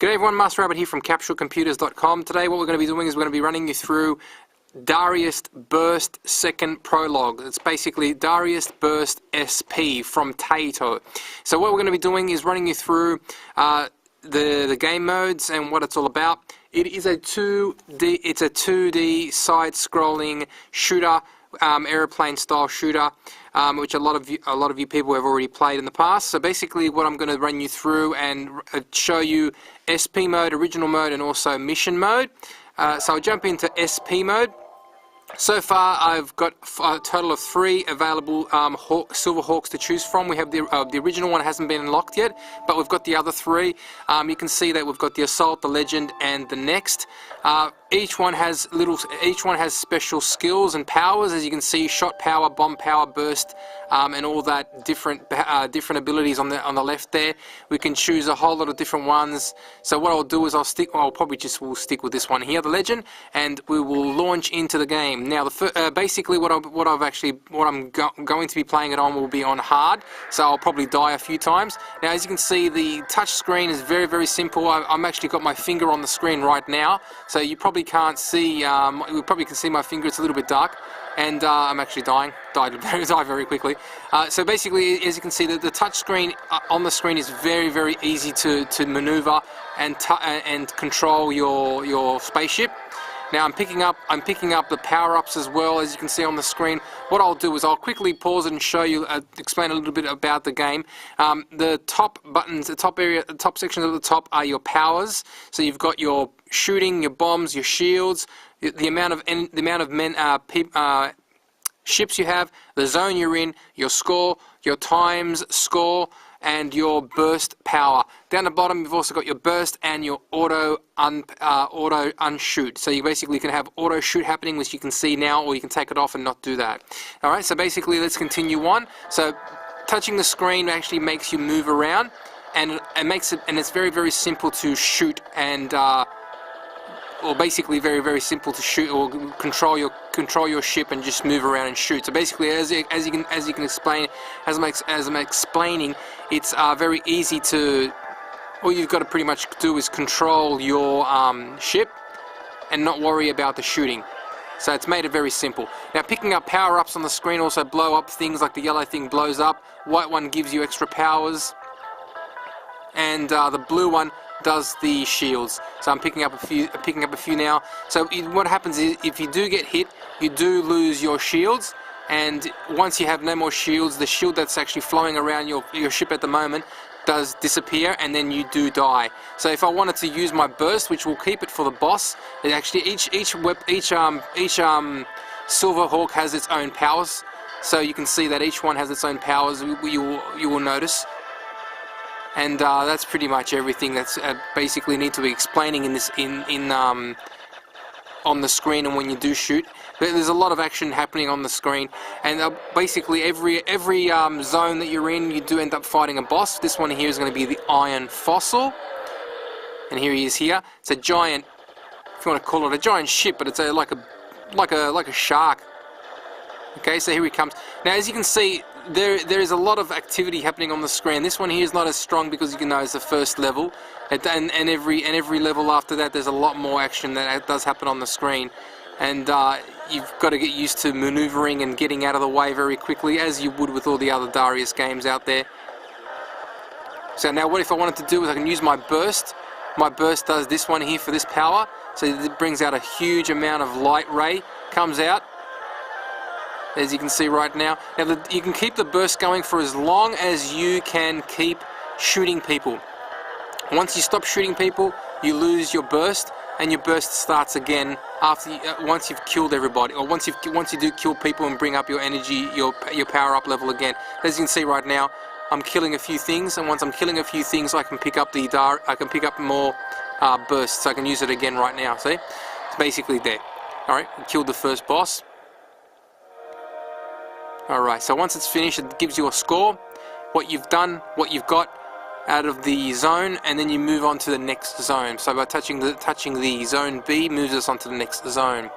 G'day everyone, MasterAbbott here from CapsuleComputers.com. Today what we're going to be doing is we're going to be running you through DariusBurst second prologue. It's basically DariusBurst SP from TAITO. So what we're going to be doing is running you through the game modes and what it's all about. It is a 2D side-scrolling shooter, aeroplane style shooter, which a lot of you people have already played in the past. So basically what I'm going to run you through and show you SP mode, original mode, and also mission mode. So I'll jump into SP mode. So far I've got a total of 3 available Silver Hawks to choose from. We have the original one hasn't been unlocked yet, but we've got the other 3. You can see that we've got the Assault, the Legend, and the Next. Each one has special skills and powers, as you can see: shot power, bomb power, burst, and all that different abilities on the left there. We can choose a whole lot of different ones. So what I'll do is we'll stick with this one here, the Legend, and we will launch into the game. Now, basically what I'm going to be playing it on will be on hard, so I'll probably die a few times. Now, as you can see, the touch screen is very, very simple. I'm actually got my finger on the screen right now, so you probably can't see. You probably can see my finger. It's a little bit dark, and I'm actually died very quickly. So basically, as you can see, the touch screen on the screen is very, very easy to maneuver and control your spaceship. Now I'm picking up the power-ups as well, as you can see on the screen. What I'll do is I'll quickly pause it and show you, explain a little bit about the game. The top buttons, the top sections at the top are your powers. So you've got your shooting, your bombs, your shields, the amount of ships you have, the zone you're in, your score, your times score, and your burst power. Down the bottom, you've also got your burst and your auto unshoot. So you basically can have auto shoot happening, which you can see now, or you can take it off and not do that. All right. So basically, let's continue on. So touching the screen actually makes you move around, and it's very, very simple to shoot and. Or basically very, very simple to shoot or control your ship and just move around and shoot. So basically, as I'm explaining, it's very easy to. All you've got to pretty much do is control your ship and not worry about the shooting. So it's made it very simple. Now, picking up power-ups on the screen also blow up things, like the yellow thing blows up. White one gives you extra powers, and the blue one does the shields. So I'm picking up a few now. So what happens is, if you do get hit, you do lose your shields, and once you have no more shields, the shield that's actually flowing around your ship at the moment does disappear, and then you do die. So if I wanted to use my burst, which will keep it for the boss, it actually each Silver Hawk has its own powers. So you can see that each one has its own powers. You will notice. And that's pretty much everything that's basically need to be explaining in this on the screen and when you do shoot. There's a lot of action happening on the screen, and basically every zone that you're in, you do end up fighting a boss. This one here is going to be the Iron Fossil, and here he is here. It's a giant, if you want to call it a giant ship, but it's like a shark. Okay, so here he comes. Now, as you can see, there is a lot of activity happening on the screen. This one here is not as strong because you can know it's the first level, and every level after that, there's a lot more action that does happen on the screen, and you've got to get used to maneuvering and getting out of the way very quickly, as you would with all the other Darius games out there. So now, what if I wanted to do is I can use my burst. My burst does this one here for this power, so it brings out a huge amount of light ray, comes out, as you can see right now. Now, you can keep the burst going for as long as you can keep shooting people. Once you stop shooting people, you lose your burst, and your burst starts again once you've killed everybody, or once you do kill people and bring up your energy, your power up level again. As you can see right now, I'm killing a few things, and once I'm killing a few things, I can pick up more bursts. So I can use it again right now. See, it's basically there. All right, we killed the first boss. Alright, so once it's finished, it gives you a score, what you've done, what you've got out of the zone, and then you move on to the next zone. So by touching the zone B moves us on to the next zone.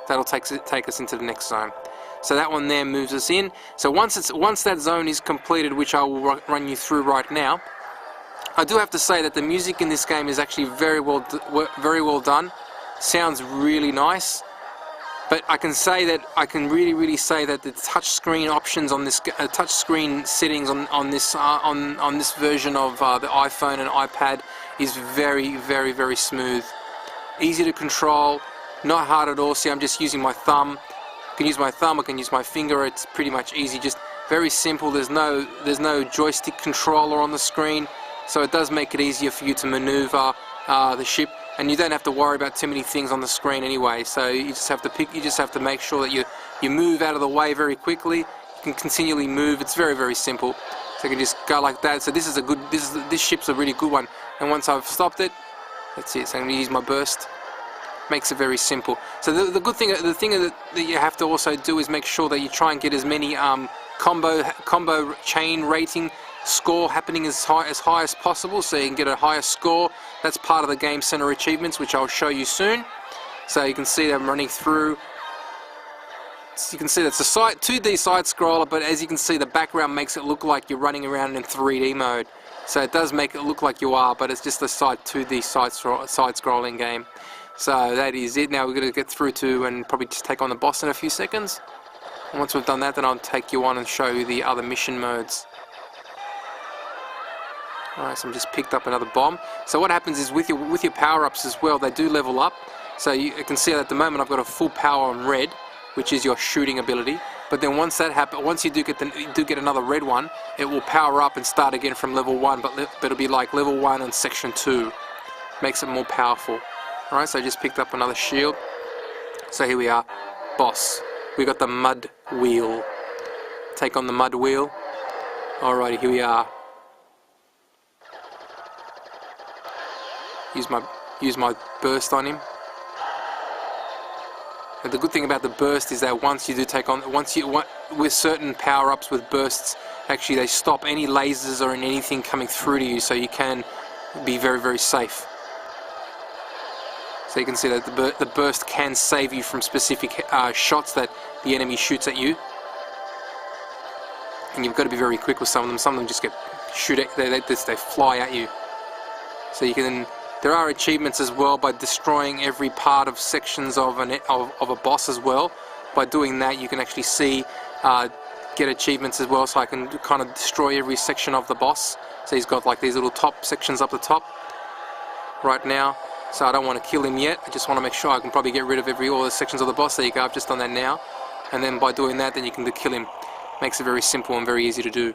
That'll take us into the next zone. So that one there moves us in. So once that zone is completed, which I will run you through right now, I do have to say that the music in this game is actually very well done. Sounds really nice. But I can really say that the touchscreen options on this touchscreen settings on this version of the iPhone and iPad is very smooth, easy to control, not hard at all. See, I'm just using my thumb. I can use my thumb, I can use my finger. It's pretty much easy, just very simple. There's no joystick controller on the screen, so it does make it easier for you to maneuver the ship. And you don't have to worry about too many things on the screen anyway. So you just have to make sure that you move out of the way very quickly. You can continually move. It's very simple. So you can just go like that. So this ship's a really good one. And once I've stopped it, that's it. So I'm going to use my burst. Makes it very simple. So the thing that you have to also do is make sure that you try and get as many combo chain rating score happening as high as possible, so you can get a higher score. That's part of the Game Center achievements, which I'll show you soon. So you can see that I'm running through. So you can see that's a 2D side scroller, but as you can see, the background makes it look like you're running around in 3D mode. So it does make it look like you are, but it's just a 2D side scrolling game. So that is it. Now we're going to get through to and probably just take on the boss in a few seconds. And once we've done that, then I'll take you on and show you the other mission modes. Alright, so I've just picked up another bomb. So what happens is with your power-ups as well, they do level up. So you can see that at the moment I've got a full power on red, which is your shooting ability. But then once that happens, once you do get another red one, it will power up and start again from level 1, but it'll be like level 1 and section 2. Makes it more powerful. Alright, so I just picked up another shield. So here we are, boss. We got the mud wheel. Take on the mud wheel. Alrighty, here we are. Use my burst on him. And the good thing about the burst is that once you do take on, with certain power-ups with bursts, actually they stop any lasers or anything coming through to you, so you can be very safe. So you can see that the burst can save you from specific shots that the enemy shoots at you. And you've got to be very quick with some of them. Some of them just they fly at you. So you can. There are achievements as well by destroying every part of sections of a boss as well. By doing that, you can actually see get achievements as well. So I can kind of destroy every section of the boss. So he's got like these little top sections up the top right now. So I don't want to kill him yet. I just want to make sure I can probably get rid of all the sections of the boss. There you go. I've just done that now. And then by doing that, then you can kill him. Makes it very simple and very easy to do.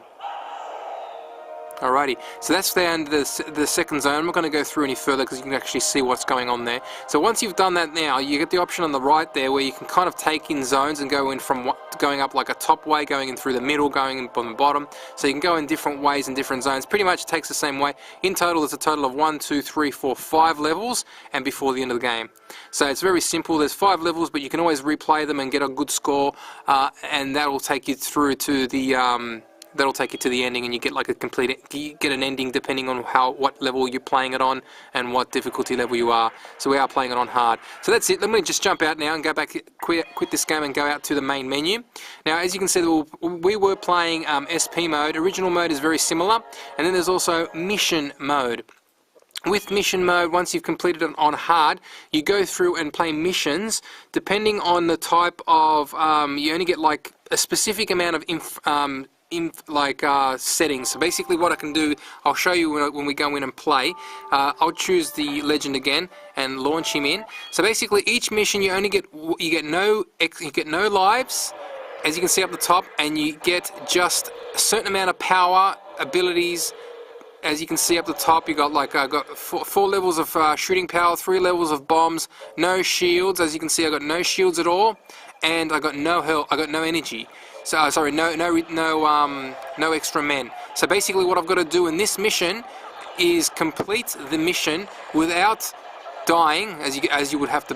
Alrighty, so that's the end of the second zone. I'm not going to go through any further because you can actually see what's going on there. So once you've done that now, you get the option on the right there where you can kind of take in zones and go in from going up like a top way, going in through the middle, going in from the bottom. So you can go in different ways in different zones. Pretty much takes the same way. In total, there's a total of 1, 2, 3, 4, 5 levels, and before the end of the game. So it's very simple. There's 5 levels, but you can always replay them and get a good score, and that will take you through to the that'll take you to the ending, and you get like you get an ending depending on what level you're playing it on and what difficulty level you are. So we are playing it on hard. So that's it. Let me just jump out now and go back, quit this game and go out to the main menu. Now, as you can see, we were playing SP mode. Original mode is very similar, and then there's also mission mode. With mission mode, once you've completed it on hard, you go through and play missions. Depending on the type of, you only get like a specific amount of settings. So basically what I can do, I'll show you when we go in and play. I'll choose the legend again and launch him in. So basically each mission you get no lives, as you can see up the top, and you get just a certain amount of power, abilities. As you can see up the top, you got like I got four levels of shooting power, 3 levels of bombs, no shields. As you can see, I got no shields at all, and I got no health. I got no energy. So sorry, no extra men. So basically, what I've got to do in this mission is complete the mission without dying, as you would have to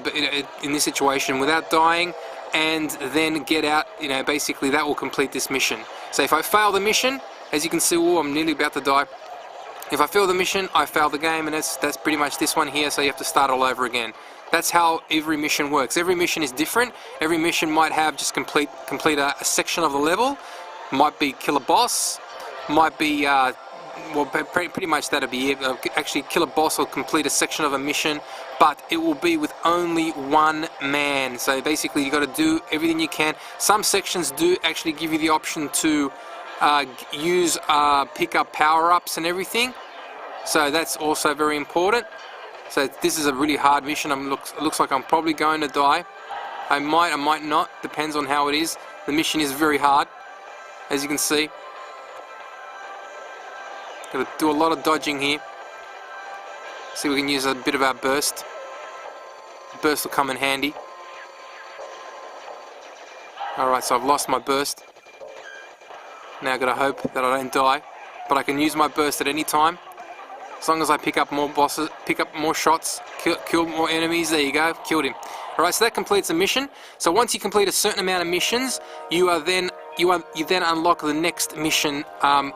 in this situation, without dying, and then get out. Basically that will complete this mission. So if I fail the mission, as you can see, I'm nearly about to die. If I fail the mission, I fail the game, and that's pretty much this one here. So you have to start all over again. That's how every mission works. Every mission is different. Every mission might have just complete a section of the level. Might be kill a boss. Might be well, pretty much that'll be it. Actually kill a boss or complete a section of a mission, but it will be with only one man. So basically you got to do everything you can. Some sections do actually give you the option to pick up power-ups and everything, so that's also very important. So this is a really hard mission. Looks like I'm probably going to die. I might not, depends on how it is. The mission is very hard, as you can see. Got to do a lot of dodging here. See if we can use a bit of our burst. Burst will come in handy. Alright, so I've lost my burst. Now I've got to hope that I don't die, but I can use my burst at any time. As long as I pick up more bosses, pick up more shots, kill more enemies. There you go, killed him. Alright, so that completes the mission. So once you complete a certain amount of missions, you then unlock the next mission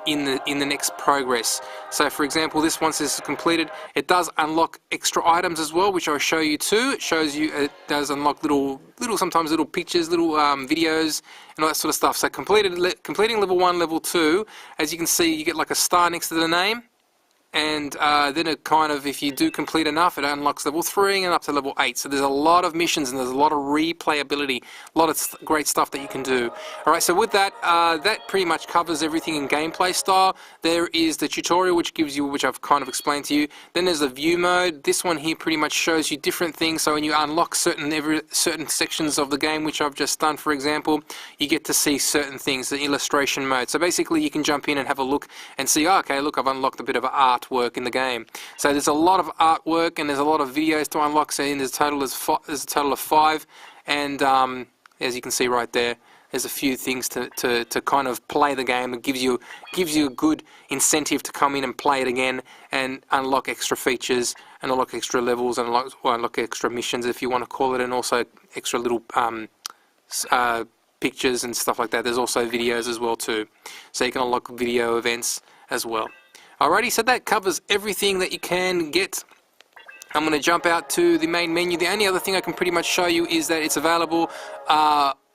in the next progress. So for example, this, once this is completed, it does unlock extra items as well, which I'll show you too. It shows you, it does unlock sometimes little pictures, little videos, and all that sort of stuff. So completing level 1, level 2, as you can see, you get like a star next to the name. And then it kind of, if you do complete enough, it unlocks level 3 and up to level 8. So there's a lot of missions and there's a lot of replayability, a lot of great stuff that you can do. Alright, so with that, that pretty much covers everything in gameplay style. There is the tutorial, which I've kind of explained to you. Then there's the view mode. This one here pretty much shows you different things. So when you unlock certain sections of the game, which I've just done, for example, you get to see certain things, the illustration mode. So basically you can jump in and have a look and see, oh, okay, look, I've unlocked a bit of artwork in the game. So there's a lot of artwork and there's a lot of videos to unlock. So there's a total of 5, and as you can see right there, there's a few things to kind of play the game. It gives you a good incentive to come in and play it again and unlock extra features and unlock extra levels and unlock extra missions, if you want to call it, and also extra little pictures and stuff like that. There's also videos as well too, so you can unlock video events as well. Alrighty, so that covers everything that you can get. I'm going to jump out to the main menu. The only other thing I can pretty much show you is that it's available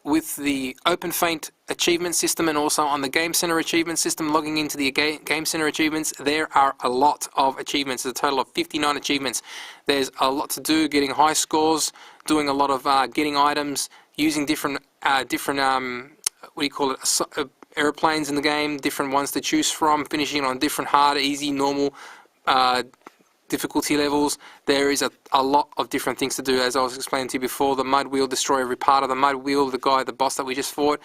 with the OpenFaint achievement system and also on the Game Center achievement system. Logging into the Game Center achievements, there are a lot of achievements. There's a total of 59 achievements. There's a lot to do, getting high scores, doing a lot of getting items, using different what do you call it, airplanes in the game, different ones to choose from, finishing on different hard, easy, normal difficulty levels. There is a lot of different things to do, as I was explaining to you before. The mud wheel, destroy every part of the mud wheel, the boss that we just fought,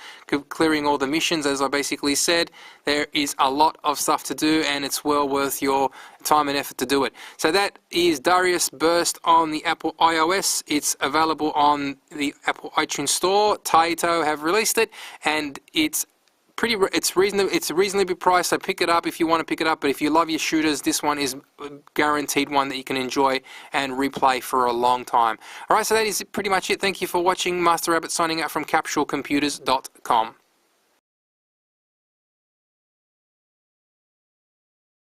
clearing all the missions, as I basically said. There is a lot of stuff to do, and it's well worth your time and effort to do it. So that is DariusBurst on the Apple iOS. It's available on the Apple iTunes Store. TAITO have released it, and it's reasonably priced, so pick it up if you want to pick it up. But if you love your shooters, this one is guaranteed one that you can enjoy and replay for a long time. Alright, so that is pretty much it. Thank you for watching. MasterAbbott signing out from CapsuleComputers.com.